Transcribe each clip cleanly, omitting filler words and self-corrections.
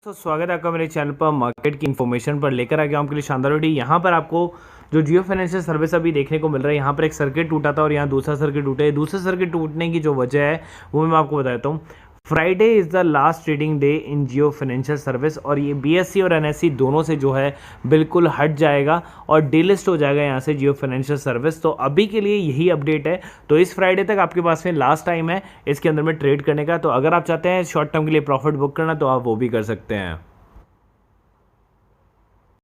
तो स्वागत है आपका मेरे चैनल पर मार्केट की इन्फॉर्मेशन पर लेकर आ गया हूं आपके लिए शानदार वीडियो। यहाँ पर आपको जो जियो फाइनेंशियल सर्विस अभी देखने को मिल रहा है, यहाँ पर एक सर्किट टूटा था और यहाँ दूसरा सर्किट टूटा है। दूसरे सर्किट टूटने की जो वजह है वो मैं आपको बताता हूँ। Friday is the last trading day in Jio financial service और ये बीएसई और एनएसई दोनों से जो है बिल्कुल हट जाएगा और डीलिस्ट हो जाएगा यहाँ से जियो फाइनेंशियल सर्विस। तो अभी के लिए यही अपडेट है। तो इस फ्राइडे तक आपके पास में लास्ट टाइम है इसके अंदर में ट्रेड करने का। तो अगर आप चाहते हैं शॉर्ट टर्म के लिए प्रॉफिट बुक करना तो आप वो भी कर सकते हैं।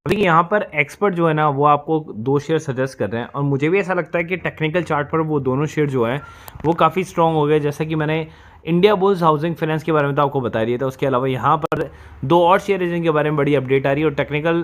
देखिए यहाँ पर एक्सपर्ट जो है ना वो आपको दो शेयर सजेस्ट कर रहे हैं और मुझे भी ऐसा लगता है कि टेक्निकल चार्ट पर वो दोनों शेयर जो है वो काफ़ी स्ट्रांग हो गए। जैसा कि मैंने इंडिया बुल्स हाउसिंग फाइनेंस के बारे में तो आपको बता दिया था, उसके अलावा यहाँ पर दो और शेयर है जिनके बारे में बड़ी अपडेट आ रही है और टेक्निकल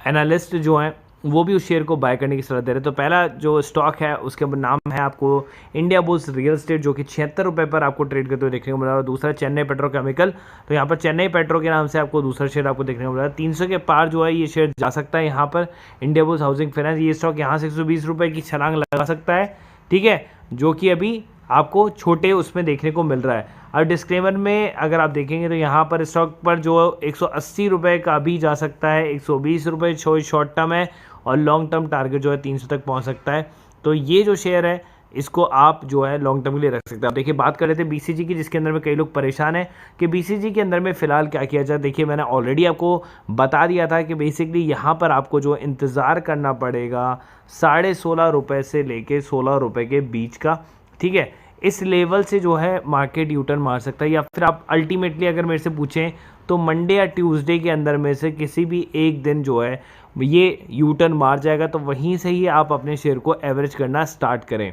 एनालिस्ट जो हैं वो भी उस शेयर को बाय करने की सलाह दे रहे हैं। तो पहला जो स्टॉक है उसके नाम है आपको इंडिया बुल्स रियल एस्टेट, जो कि 76 रुपये पर आपको ट्रेड करते हुए देखने को मिला। और दूसरा चेन्नई पेट्रोकेमिकल, तो यहाँ पर चेन्नई पेट्रो के नाम से आपको दूसरा शेयर आपको देखने को मिला। 300 के पार जो है ये शेयर जा सकता है। यहाँ पर इंडिया बुल्स हाउसिंग फाइनेंस ये स्टॉक यहाँ से 120 रुपये की छलांग लगा सकता है, ठीक है, जो कि अभी आपको छोटे उसमें देखने को मिल रहा है। और डिस्क्लेमर में अगर आप देखेंगे तो यहाँ पर स्टॉक पर जो 180 रुपये का भी जा सकता है, 120 रुपये शॉर्ट टर्म है और लॉन्ग टर्म टारगेट जो है 300 तक पहुँच सकता है। तो ये जो शेयर है इसको आप जो है लॉन्ग टर्म के लिए रख सकते हैं। आप देखिए बात कर रहे थे बीसीजी की, जिसके अंदर में कई लोग परेशान हैं कि बीसीजी के अंदर में फ़िलहाल क्या किया जाए। देखिए मैंने ऑलरेडी आपको बता दिया था कि बेसिकली यहाँ पर आपको जो इंतज़ार करना पड़ेगा 16.5 रुपये से लेके 16 रुपये के बीच का, ठीक है। इस लेवल से जो है मार्केट यूटर्न मार सकता है, या फिर आप अल्टीमेटली अगर मेरे से पूछें तो मंडे या ट्यूसडे के अंदर में से किसी भी एक दिन जो है ये यूटर्न मार जाएगा। तो वहीं से ही आप अपने शेयर को एवरेज करना स्टार्ट करें।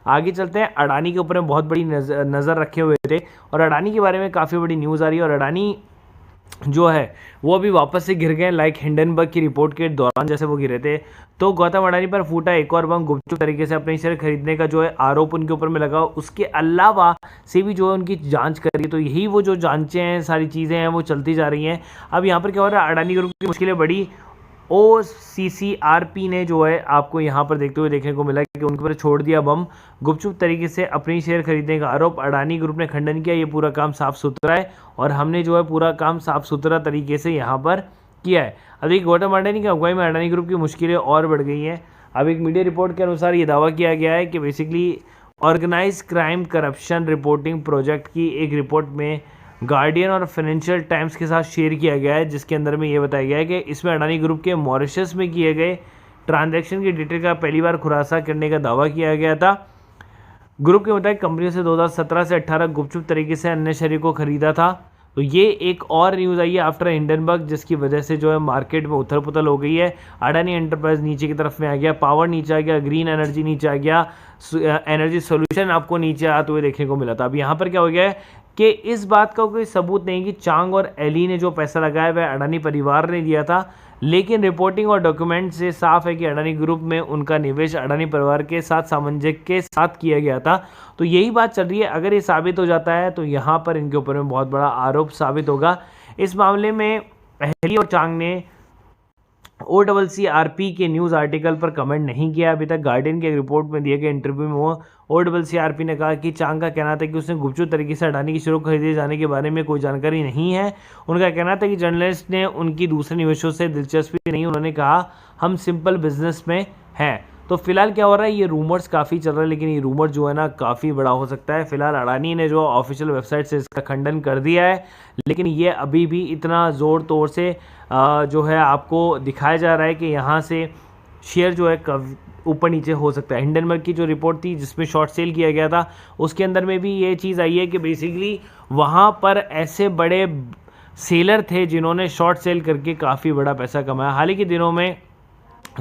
आगे चलते हैं। अडानी के ऊपर बहुत बड़ी नज़र रखे हुए थे और अडानी के बारे में काफ़ी बड़ी न्यूज़ आ रही है और अडानी जो है वो अभी वापस से गिर गए, लाइक हिंडनबर्ग की रिपोर्ट के दौरान जैसे वो गिरे थे। तो गौतम अडानी पर फूटा एक और बम, गुपचुप तरीके से अपने शेयर खरीदने का जो है आरोप उनके ऊपर में लगा। उसके अलावा से भी जो है उनकी जांच करी, तो यही वो जो जांचें हैं, सारी चीज़ें हैं वो चलती जा रही हैं। अब यहाँ पर क्या हो रहा है, अडानी ग्रुप की मुश्किलें बड़ी। OCCRP ने जो है आपको यहाँ पर देखते हुए देखने को मिला कि उनके ऊपर छोड़ दिया बम, गुपचुप तरीके से अपनी शेयर खरीदने का आरोप। अडानी ग्रुप ने खंडन किया, ये पूरा काम साफ सुथरा है और हमने जो है पूरा काम साफ सुथरा तरीके से यहाँ पर किया है। अब एक गौतम अडानी की अगुवाई में अडानी ग्रुप की मुश्किलें और बढ़ गई हैं। अब एक मीडिया रिपोर्ट के अनुसार ये दावा किया गया है कि basically organise crime corruption reporting project की एक रिपोर्ट में गार्डियन और फाइनेंशियल टाइम्स के साथ शेयर किया गया है, जिसके अंदर में ये बताया गया है कि इसमें अडानी ग्रुप के मॉरिशस में किए गए ट्रांजैक्शन की डिटेल का पहली बार खुलासा करने का दावा किया गया था। ग्रुप के मुताबिक कंपनियों से 2017 से 18 गुपचुप तरीके से अन्य शेयर को खरीदा था। तो ये एक और न्यूज़ आई है आफ्टर हिंडनबर्ग, जिसकी वजह से जो है मार्केट में उथल पुथल हो गई है। अडानी एंटरप्राइज नीचे की तरफ में आ गया, पावर नीचे आ गया, ग्रीन एनर्जी नीचे आ गया, एनर्जी सोल्यूशन आपको नीचे आते हुए देखने को मिला था। अब यहाँ पर क्या हो गया है कि इस बात का कोई सबूत नहीं कि चांग और एली ने जो पैसा लगाया वह अडानी परिवार ने दिया था, लेकिन रिपोर्टिंग और डॉक्यूमेंट से साफ है कि अडानी ग्रुप में उनका निवेश अडानी परिवार के साथ सामंजस्य के साथ किया गया था। तो यही बात चल रही है। अगर ये साबित हो जाता है तो यहाँ पर इनके ऊपर में बहुत बड़ा आरोप साबित होगा। इस मामले में एली और चांग ने OCCRP के न्यूज़ आर्टिकल पर कमेंट नहीं किया अभी तक। गार्डियन के एक रिपोर्ट में दिए गए इंटरव्यू में वो OCCRP ने कहा कि चांग का कहना था कि उसने गुपचुप तरीके से अडानी की शेयर खरीदे जाने के बारे में कोई जानकारी नहीं है। उनका कहना था कि जर्नलिस्ट ने उनकी दूसरे निवेशों से दिलचस्पी नहीं। उन्होंने कहा हम सिंपल बिजनेस में हैं। तो फिलहाल क्या हो रहा है, ये रूमर्स काफ़ी चल रहा है, लेकिन ये रूमर जो है ना काफ़ी बड़ा हो सकता है। फिलहाल अडानी ने जो ऑफिशियल वेबसाइट से इसका खंडन कर दिया है, लेकिन ये अभी भी इतना ज़ोर तौर से जो है आपको दिखाया जा रहा है कि यहाँ से शेयर जो है ऊपर नीचे हो सकता है। हिंडनबर्ग की जो रिपोर्ट थी जिसमें शॉर्ट सेल किया गया था, उसके अंदर में भी ये चीज़ आई है कि बेसिकली वहाँ पर ऐसे बड़े सेलर थे जिन्होंने शॉर्ट सेल करके काफ़ी बड़ा पैसा कमाया। हाल ही के दिनों में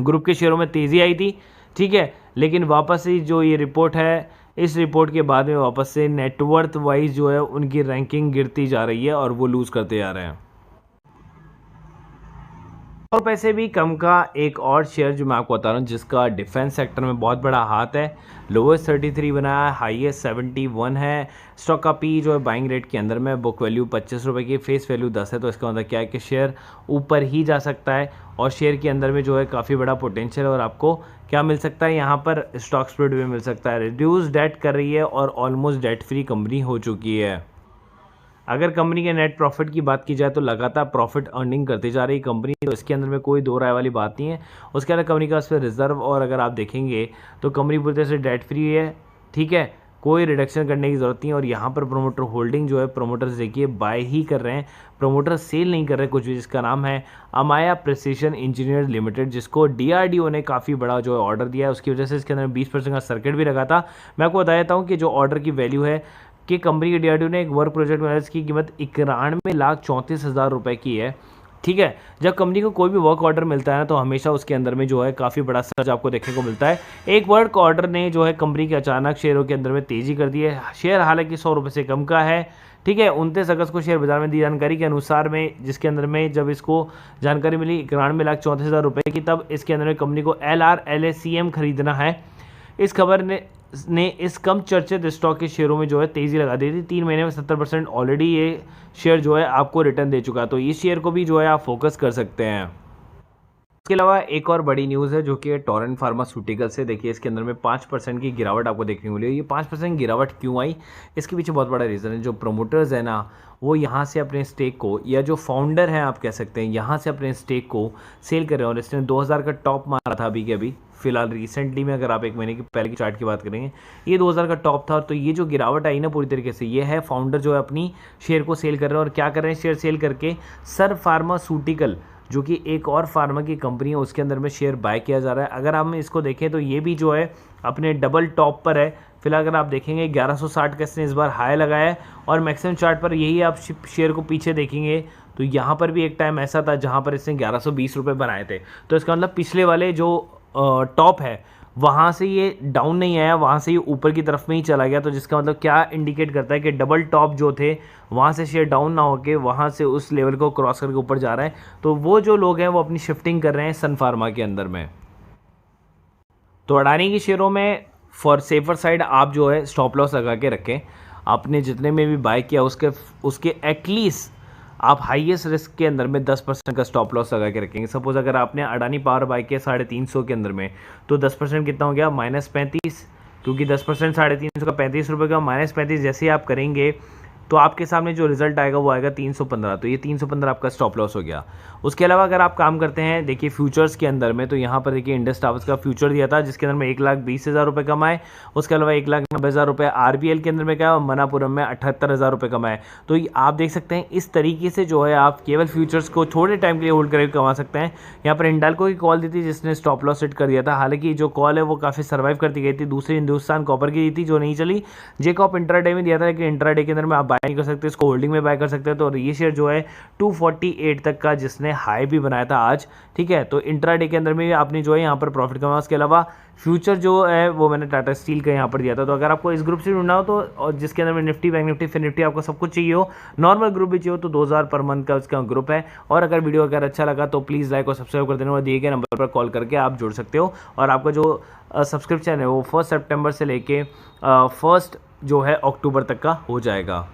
ग्रुप के शेयरों में तेज़ी आई थी, ठीक है, लेकिन वापस से जो ये रिपोर्ट है, इस रिपोर्ट के बाद में वापस से नेटवर्थ वाइज जो है उनकी रैंकिंग गिरती जा रही है और वो लूज़ करते जा रहे हैं। और पैसे भी कम का एक और शेयर जो मैं आपको बता रहा हूँ, जिसका डिफेंस सेक्टर में बहुत बड़ा हाथ है। लोवेस्ट 33 बनाया, हाईएस्ट 71 है। स्टॉक का पी जो है बाइंग रेट के अंदर में, बुक वैल्यू 25 रुपये की, फेस वैल्यू 10 है। तो इसका मतलब क्या है कि शेयर ऊपर ही जा सकता है और शेयर के अंदर में जो है काफ़ी बड़ा पोटेंशियल। और आपको क्या मिल सकता है यहाँ पर, स्टॉक स्प्लिट भी मिल सकता है। रिड्यूस डेट कर रही है और ऑलमोस्ट डेट फ्री कंपनी हो चुकी है। अगर कंपनी के नेट प्रॉफिट की बात की जाए तो लगातार प्रॉफिट अर्निंग करती जा रही कंपनी, तो इसके अंदर में कोई दो राय वाली बात नहीं है। उसके अंदर कंपनी का उस पर रिजर्व, और अगर आप देखेंगे तो कंपनी पूरी तरह से डेट फ्री है, ठीक है, कोई रिडक्शन करने की ज़रूरत नहीं है। और यहाँ पर प्रोमोटर होल्डिंग जो है, प्रोमोटर्स देखिए बाय ही कर रहे हैं, प्रोमोटर सेल नहीं कर रहे कुछ भी, जिसका नाम है अमाया प्रिसिशन इंजीनियर लिमिटेड, जिसको डीआरडीओ ने काफ़ी बड़ा जो है ऑर्डर दिया है। उसकी वजह से इसके अंदर 20% का सर्किट भी लगा था। मैं आपको बता देता हूँ कि जो ऑर्डर की वैल्यू है कि कंपनी के डीआरडीओ ने एक वर्क प्रोजेक्ट मैनेजर की कीमत 91,34,000 रुपये की है, ठीक है। जब कंपनी को कोई भी वर्क ऑर्डर मिलता है ना, तो हमेशा उसके अंदर में जो है काफ़ी बड़ा सर्ज आपको देखने को मिलता है। एक वर्क ऑर्डर ने जो है कंपनी के अचानक शेयरों के अंदर में तेज़ी कर दी है। शेयर हालांकि 100 रुपये से कम का है, ठीक है। 29 अगस्त को शेयर बाजार में दी जानकारी के अनुसार में, जिसके अंदर में जब इसको जानकारी मिली 91,34,000 रुपये की, तब इसके अंदर में कंपनी को LRLACM खरीदना है। इस खबर ने इस कम चर्चित स्टॉक के शेयरों में जो है तेज़ी लगा दी थी। 3 महीने में 70% ऑलरेडी ये शेयर जो है आपको रिटर्न दे चुका है, तो इस शेयर को भी जो है आप फोकस कर सकते हैं। इसके अलावा एक और बड़ी न्यूज़ है जो कि टोरेंट फार्मास्यूटिकल से, देखिए इसके अंदर में 5% की गिरावट आपको देखने को मिली है। ये 5% गिरावट क्यों आई, इसके पीछे बहुत बड़ा रीज़न है। जो प्रमोटर्स है ना, वो यहाँ से अपने स्टेक को, या जो फाउंडर हैं आप कह सकते हैं, यहाँ से अपने स्टेक को सेल कर रहे हैं। और इसने 2000 का टॉप मारा था अभी के अभी फिलहाल रिसेंटली में, अगर आप 1 महीने की पहले की चार्ट की बात करेंगे, ये 2000 का टॉप था। तो ये जो गिरावट आई ना पूरी तरीके से, ये है फाउंडर जो है अपनी शेयर को सेल कर रहे हैं। और क्या कर रहे हैं शेयर सेल करके, सर फार्मास्यूटिकल जो कि एक और फार्मा की कंपनी है, उसके अंदर में शेयर बाय किया जा रहा है। अगर हम इसको देखें तो ये भी जो है अपने डबल टॉप पर है। फिलहाल अगर आप देखेंगे 1160 का इसने इस बार हाई लगाया है, और मैक्सिमम चार्ट पर यही आप शेयर को पीछे देखेंगे तो यहाँ पर भी एक टाइम ऐसा था जहाँ पर इसने 1120 रुपये बनाए थे। तो इसका मतलब पिछले वाले जो टॉप है वहाँ से ये डाउन नहीं आया, वहाँ से ये ऊपर की तरफ में ही चला गया। तो जिसका मतलब क्या इंडिकेट करता है कि डबल टॉप जो थे वहाँ से शेयर डाउन ना होके वहाँ से उस लेवल को क्रॉस करके ऊपर जा रहा है। तो वो जो लोग हैं वो अपनी शिफ्टिंग कर रहे हैं सन फार्मा के अंदर में। तो अडानी की शेयरों में फॉर सेफर साइड आप जो है स्टॉप लॉस लगा के रखें। आपने जितने में भी बाय किया उसके एटलीस्ट आप हाईएस्ट रिस्क के अंदर में 10% का स्टॉप लॉस लगा के रखेंगे। सपोज अगर आपने अडानी पावर बाय किया 350 के अंदर में, तो 10% कितना हो गया, -35, क्योंकि 10% 350 का 35 रुपये का, -35 जैसे ही आप करेंगे तो आपके सामने जो रिजल्ट आएगा वो आएगा 315। तो ये 315 आपका स्टॉप लॉस हो गया। उसके अलावा अगर आप काम करते हैं देखिए फ्यूचर्स के अंदर में, तो यहाँ पर देखिए इंडस टावर्स का फ्यूचर दिया था जिसके अंदर में 1,20,000 रुपये कमाए। उसके अलावा 1,90,000 रुपये RBL के अंदर में क्या, मनापुरम में 78,000 रुपये कमाए। तो आप देख सकते हैं इस तरीके से जो है आप केवल फ्यूचर्स को थोड़े टाइम के लिए होल्ड करके कमा सकते हैं। यहाँ पर हिंडाल्को की कॉल दी थी जिसने स्टॉप लॉस सेट कर दिया था। हालांकि जो कॉल है वो काफ़ी सर्वाइव करती गई थी। दूसरी हिंदुस्तान कॉपर की दी थी जो नहीं चली। जेकॉप इंट्राडे में दिया था, लेकिन इंट्राडे के अंदर में आप बाय नहीं कर सकते, इसको होल्डिंग में बाय कर सकते हैं। तो ये शेयर जो है 248 तक का जिसने हाई भी बनाया था आज, ठीक है। तो इंट्राडे के अंदर में आपने जो है यहाँ पर प्रॉफिट कमाया। उसके अलावा फ्यूचर जो है वो मैंने टाटा स्टील का यहाँ पर दिया था। तो अगर आपको इस ग्रुप से ढूंढना हो तो, और जिसके अंदर में निफ्टी, बैंक निफ्टी, फिर निफ्टी आपको सब कुछ चाहिए हो, नॉर्मल ग्रुप भी चाहिए हो, तो 2000 पर मंथ का उसका ग्रुप है। और अगर वीडियो अगर अच्छा लगा तो प्लीज़ लाइक और सब्सक्राइब कर देना, और दिए गए नंबर पर कॉल करके आप जुड़ सकते हो। और आपका जो सब्सक्रिप्शन है वो 1 सितंबर से लेके 1 जो है अक्टूबर तक का हो जाएगा।